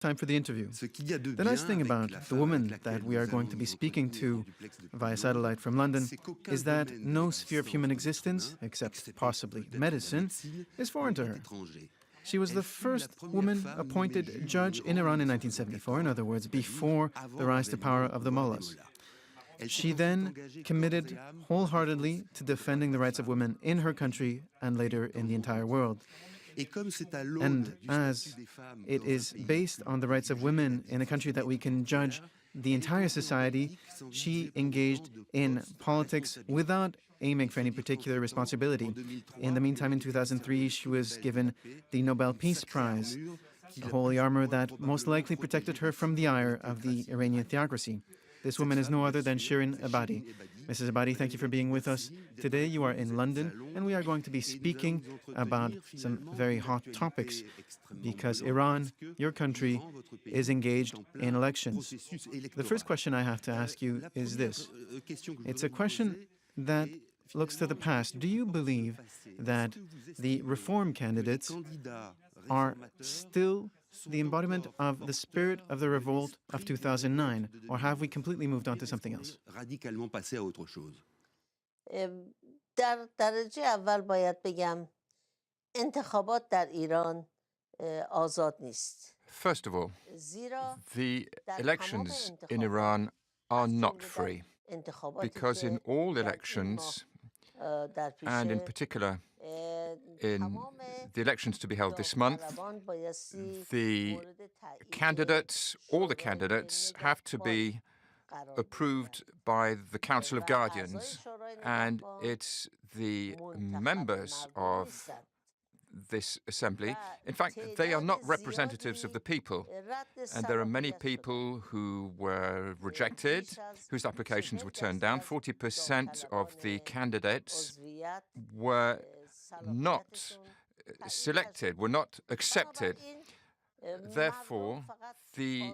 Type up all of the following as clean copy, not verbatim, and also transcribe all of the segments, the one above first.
time for the interview. The nice thing about the woman that we are going to be speaking to via satellite from London is that no sphere of human existence, except possibly medicine, is foreign to her. She was the first woman appointed judge in Iran in 1974, in other words, before the rise to power of the mullahs. She then committed wholeheartedly to defending the rights of women in her country and later in the entire world. And as it is based on the rights of women in a country that we can judge the entire society, she engaged in politics without aiming for any particular responsibility. In the meantime, in 2003, she was given the Nobel Peace Prize, the holy armor that most likely protected her from the ire of the Iranian theocracy. This woman is no other than Shirin Ebadi. Mrs. Ebadi, thank you for being with us. Today you are in London, and we are going to be speaking about some very hot topics, because Iran, your country, is engaged in elections. The first question I have to ask you is this. It's a question that looks to the past. Do you believe that the reform candidates are still the embodiment of the spirit of the revolt of 2009, or have we completely moved on to something else? در درجه اول باید بگم انتخابات در ایران آزاد نیست. First of all, the elections in Iran are not free, because in all elections, and in particular in the elections to be held this month, the candidates, all the candidates, have to be approved by the Council of Guardians, and it's the members of this assembly. In fact, they are not representatives of the people, and there are many people who were rejected, whose applications were turned down. 40% of the candidates were not selected, were not accepted. Therefore, the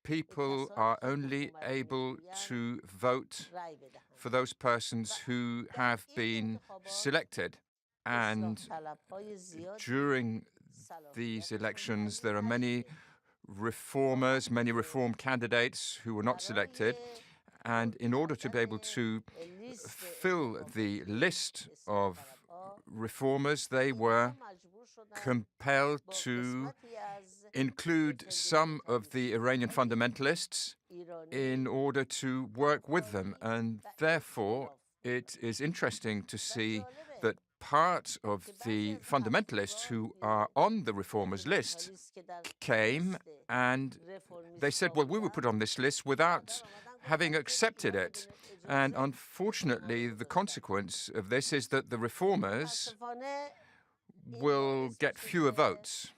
people are only able to vote for those persons who have been selected. And during these elections, there are many reformers, many reform candidates who were not selected. And in order to be able to fill the list of reformers, they were compelled to include some of the Iranian fundamentalists in order to work with them. And therefore, it is interesting to see that part of the fundamentalists who are on the reformers list came and they said, well, we were put on this list without having accepted it. And unfortunately, the consequence of this is that the reformers will get fewer votes.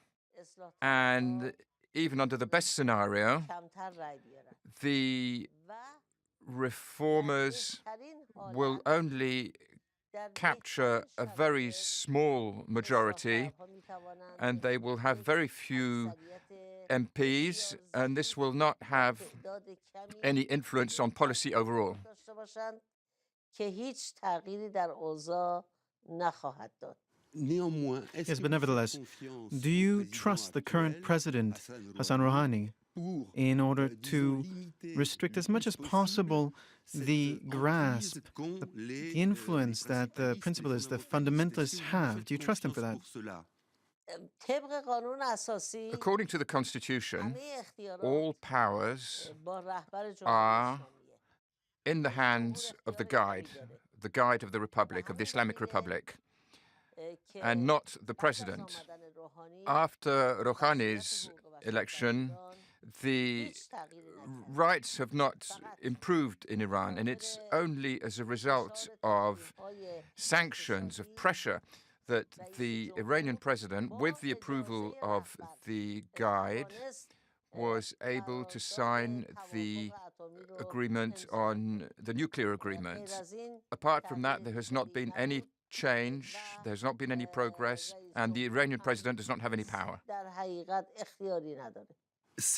And even under the best scenario, the reformers will only capture a very small majority, and they will have very few MPs, and this will not have any influence on policy overall. Yes, but nevertheless, do you trust the current president, Hassan Rouhani, in order to restrict as much as possible the grasp, the influence that the principalists, the fundamentalists have? Do you trust him for that? According to the Constitution, all powers are in the hands of the guide of the Republic, of the Islamic Republic, and not the president. After Rouhani's election, the rights have not improved in Iran, and it's only as a result of sanctions, of pressure, that the Iranian president, with the approval of the guide, was able to sign the agreement on the nuclear agreement. Apart from that, there has not been any change, there has not been any progress, and the Iranian president does not have any power.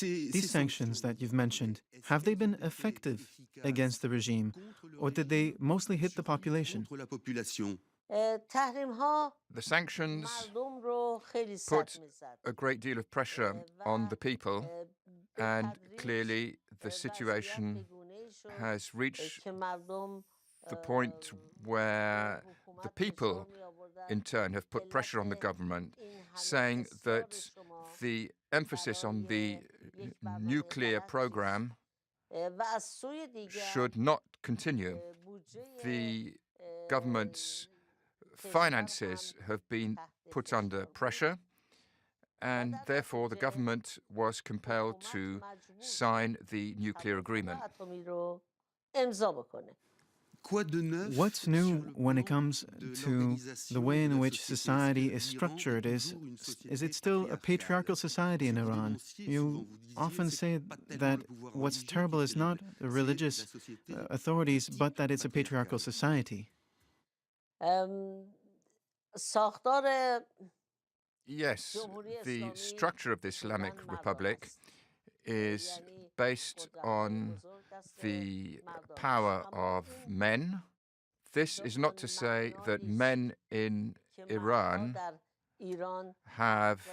These sanctions that you've mentioned, have they been effective against the regime, or did they mostly hit the population? The sanctions put a great deal of pressure on the people, and clearly the situation has reached the point where the people in turn have put pressure on the government, saying that the emphasis on the nuclear program should not continue. The government's finances have been put under pressure, and therefore the government was compelled to sign the nuclear agreement. What's new when it comes to the way in which society is structured? Is it still a patriarchal society in Iran? You often say that what's terrible is not the religious authorities, but that it's a patriarchal society. Yes, the structure of the Islamic Republic is based on the power of men. This is not to say that men in Iran have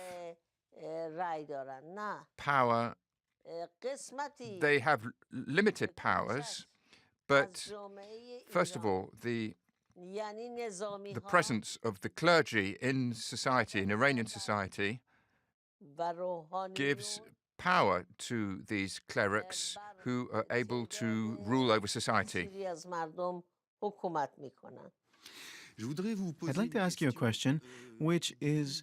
power. They have limited powers, but first of all, the presence of the clergy in society, in Iranian society, gives power to these clerics who are able to rule over society. I'd like to ask you a question, which is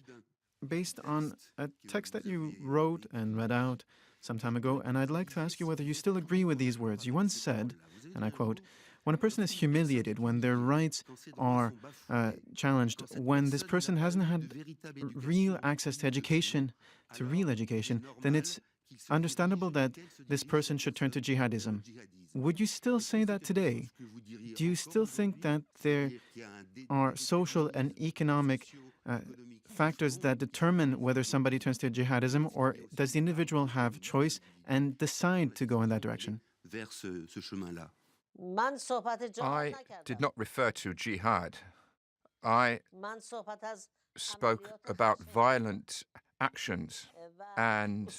based on a text that you wrote and read out some time ago, and I'd like to ask you whether you still agree with these words. You once said, and I quote, "When a person is humiliated, when their rights are challenged, when this person hasn't had real access to education, to real education, then it's understandable that this person should turn to jihadism." Would you still say that today? Do you still think that there are social and economic factors that determine whether somebody turns to jihadism, or does the individual have choice and decide to go in that direction? I did not refer to jihad. I spoke about violent actions, and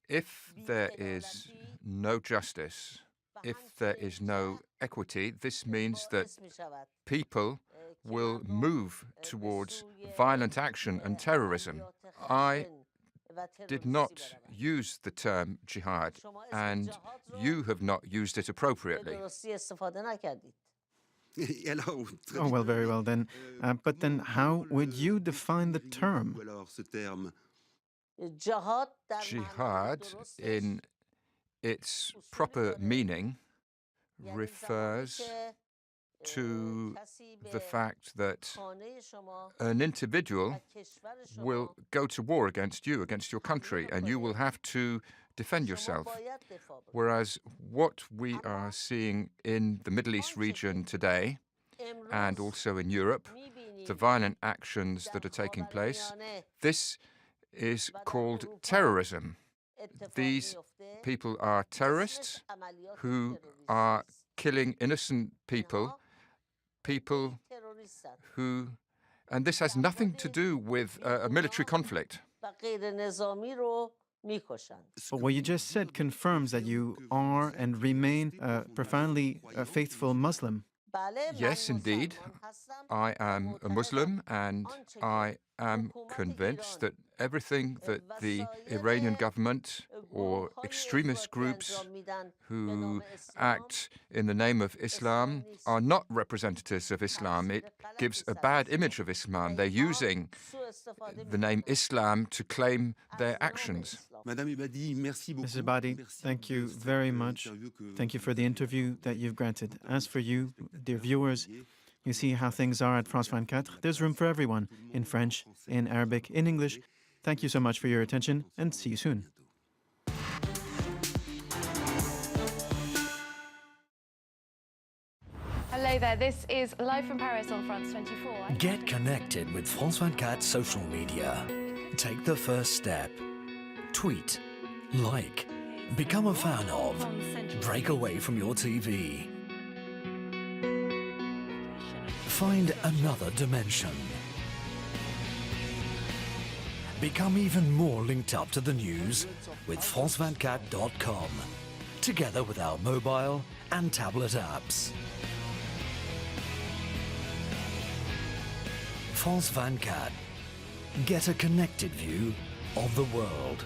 if there is no justice, if there is no equity, this means that people will move towards violent action and terrorism. I did not use the term jihad, and you have not used it appropriately. Oh, well, very well then. But then how would you define the term? Jihad, in its proper meaning, refers to the fact that an individual will go to war against you, against your country, and you will have to defend yourself. Whereas what we are seeing in the Middle East region today, and also in Europe, the violent actions that are taking place, this is called terrorism. These people are terrorists who are killing innocent people who, and this has nothing to do with a military conflict. But what you just said confirms that you are and remain a profoundly faithful Muslim. Yes, indeed. I am a Muslim, and I am convinced that everything that the Iranian government or extremist groups who act in the name of Islam are not representatives of Islam. It gives a bad image of Islam. They're using the name Islam to claim their actions. Mrs. Abadi, thank you very much. Thank you for the interview that you've granted. As for you, dear viewers, you see how things are at France 24. There's room for everyone, in French, in Arabic, in English. Thank you so much for your attention, and see you soon. Hello there, this is Live from Paris on France 24. Get connected with France 24 social media. Take the first step. Tweet, like, become a fan of, break away from your TV. find another dimension. Become even more linked up to the news with France24.com, together with our mobile and tablet apps. France 24. Get a connected view of the world.